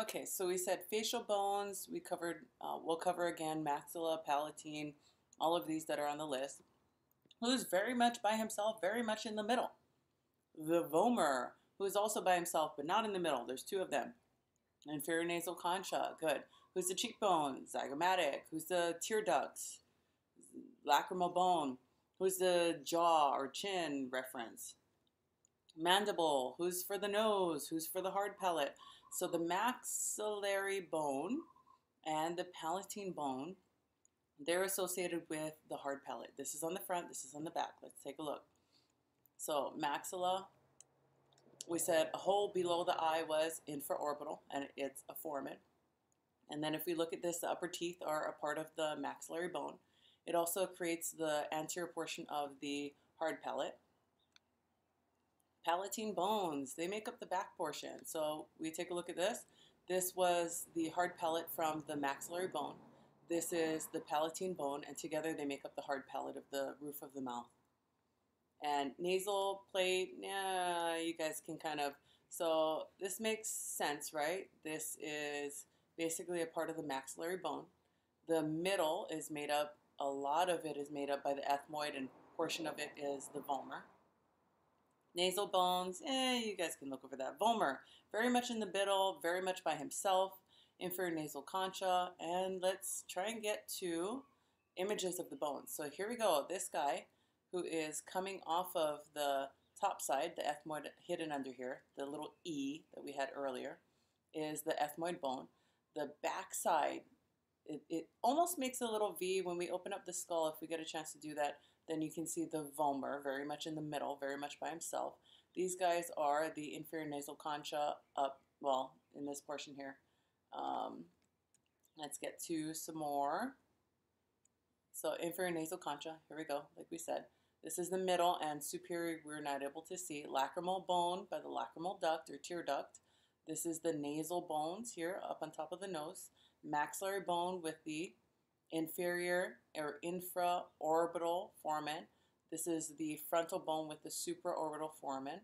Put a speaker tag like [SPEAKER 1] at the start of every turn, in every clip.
[SPEAKER 1] Okay, so we said facial bones. We covered, we'll cover again maxilla, palatine, all of these that are on the list. Who's very much by himself, very much in the middle. The vomer, who is also by himself, but not in the middle. There's two of them. Inferior nasal concha, good. Who's the cheekbone? Zygomatic. Who's the tear ducts? Lacrimal bone. Who's the jaw or chin reference? Mandible. Who's for the nose? Who's for the hard palate? So the maxillary bone and the palatine bone, they're associated with the hard palate. This is on the front, this is on the back. Let's take a look. So maxilla, we said a hole below the eye was infraorbital, and it's a foramen. And then if we look at this, the upper teeth are a part of the maxillary bone. It also creates the anterior portion of the hard palate. Palatine bones, they make up the back portion. So we take a look at this. This was the hard palate from the maxillary bone. This is the palatine bone, and together they make up the hard palate of the roof of the mouth. And nasal plate, yeah, you guys can kind of, so this makes sense, right? This is basically a part of the maxillary bone. The middle is made up, a lot of it is made up by the ethmoid, and portion of it is the vomer. Nasal bones, you guys can look over that. Vomer, very much in the middle, very much by himself. Inferior nasal concha, and let's try and get to images of the bones. So here we go. This guy, who is coming off of the top side, the ethmoid hidden under here, the little E that we had earlier, is the ethmoid bone. The back side, it almost makes a little V. When we open up the skull, if we get a chance to do that, then you can see the vomer very much in the middle, very much by himself. These guys are the inferior nasal concha up, well, in this portion here. Let's get to some more. So inferior nasal concha, here we go, like we said. This is the middle, and superior we're not able to see. Lacrimal bone by the lacrimal duct or tear duct. This is the nasal bones here up on top of the nose. Maxillary bone with the inferior or infraorbital foramen. This is the frontal bone with the supraorbital foramen.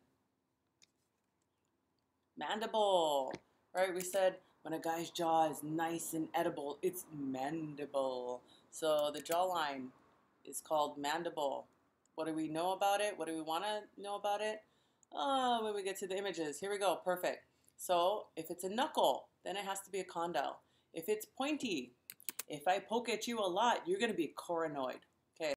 [SPEAKER 1] Mandible, right? We said when a guy's jaw is nice and edible, it's mandible. So the jawline is called mandible. What do we know about it? What do we want to know about it? Oh, when we get to the images. Here we go. Perfect. So if it's a knuckle, then it has to be a condyle. If it's pointy, if I poke at you a lot, you're going to be coronoid.